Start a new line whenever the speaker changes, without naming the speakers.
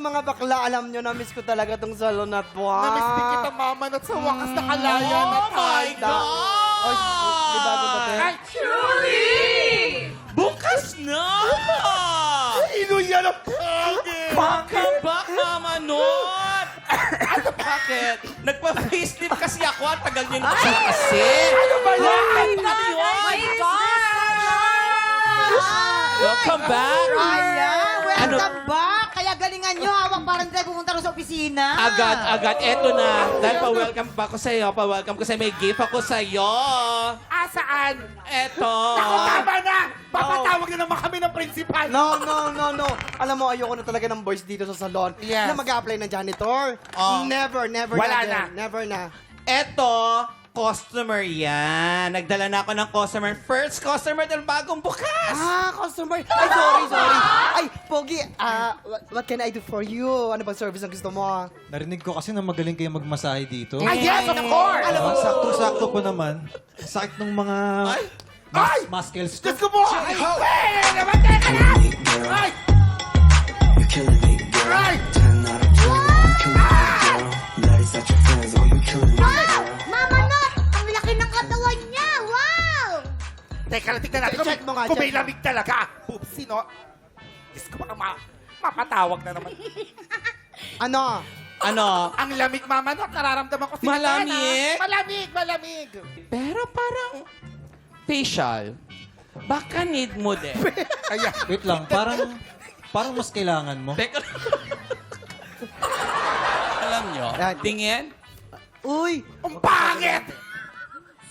mga bakla, alam nyo, na-miss ko talaga tong salon na to.
Namiss din kita, mama, at sa wakas nakalaya na
Oh my
tayo.
Oy, di ba ako dati?
Ay,
Bukas na!
ino yan ang pangit!
Welcome back, Mama Not! Ano bakit? Nagpa-facelift kasi ako. Ang tagal niyo na kasi.
Ano ba yan?
My God!
Welcome back!
Raya,
Ano?
welcome back! Kaya galingan nyo, hawak parang tayo pumunta rin sa opisina.
Agad. Eto na. Dahil pa-welcome pa ako sa'yo. Pa-welcome ko sa'yo. May gift ako sa'yo.
Saan?
Eto.
Ako, tama na! Papatawag na naman kami ng principal.
No. Alam mo, ayoko na talaga ng boys dito sa salon
Yes.
na mag-apply ng janitor.
Oh.
Never
Wala
na.
na.
din. Never na.
Eto, customer yan. Nagdala na ako ng customer. First customer ng bagong bukas.
Customer. Ay, sorry. Ay, Pogi, what can I do for you? Ano bang service ang gusto mo?
Narinig ko kasi na magaling kayo magmasahe dito.
Ay, yes, of course!
Saktong-sakto po naman. Sakit ng mga
Ay!
muscles ko.
Diyos ko po! Ay! Naman, teka na! Ay!
You're killing me, girl.
Ay!
10 out of 10, I'm killing me, girl. Daddy's not your friends, oh, you're killing me, girl.
Mama Not, ang laki ng katawan niya! Wow!
Teka lang, tignan natin
Check mo nga,
kung
check
may
mo.
lamig talaga. Poopsie, no? Diyos ko, baka mapatawag na naman.
Ano?
Ano?
Ang lamig, mama, no? Nararamdaman ko si
Malamig?
Katana. Malamig!
Pero parang facial. Baka need mo din.
Ayan.
Wait lang, parang mas kailangan mo.
Teka. Alam nyo,
Yan.
tingin.
Uy!
Ang pangit!